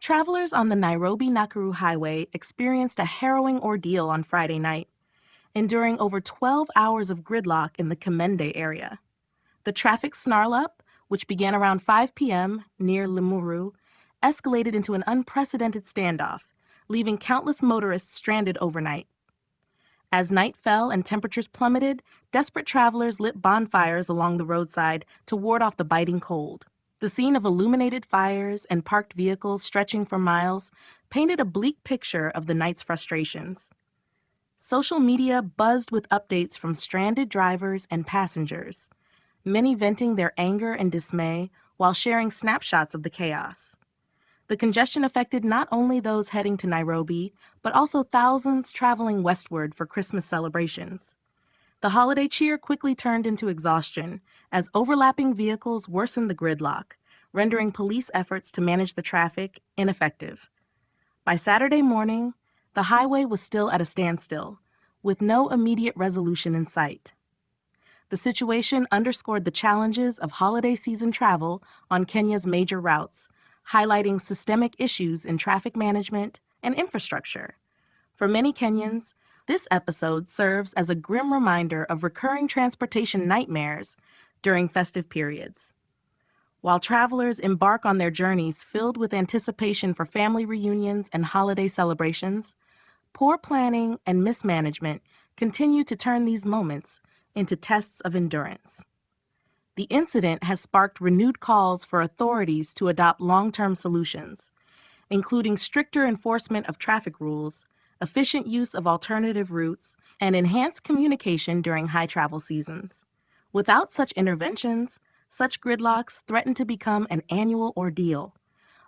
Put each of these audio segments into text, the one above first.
Travelers on the Nairobi Nakuru Highway experienced a harrowing ordeal on Friday night, enduring over 12 hours of gridlock in the Kimende area. The traffic snarl-up, which began around 5 p.m. near Limuru, escalated into an unprecedented standoff, leaving countless motorists stranded overnight. As night fell and temperatures plummeted, desperate travelers lit bonfires along the roadside to ward off the biting cold. The scene of illuminated fires and parked vehicles stretching for miles painted a bleak picture of the night's frustrations. Social media buzzed with updates from stranded drivers and passengers, many venting their anger and dismay while sharing snapshots of the chaos. The congestion affected not only those heading to Nairobi, but also thousands traveling westward for Christmas celebrations. The holiday cheer quickly turned into exhaustion as overlapping vehicles worsened the gridlock, rendering police efforts to manage the traffic ineffective. By Saturday morning, the highway was still at a standstill, with no immediate resolution in sight. The situation underscored the challenges of holiday season travel on Kenya's major routes, highlighting systemic issues in traffic management and infrastructure. For many Kenyans, this episode serves as a grim reminder of recurring transportation nightmares during festive periods. While travelers embark on their journeys filled with anticipation for family reunions and holiday celebrations, poor planning and mismanagement continue to turn these moments into tests of endurance. The incident has sparked renewed calls for authorities to adopt long-term solutions, including stricter enforcement of traffic rules, efficient use of alternative routes, and enhanced communication during high travel seasons. Without such interventions, such gridlocks threaten to become an annual ordeal,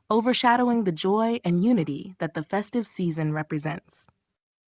overshadowing the joy and unity that the festive season represents.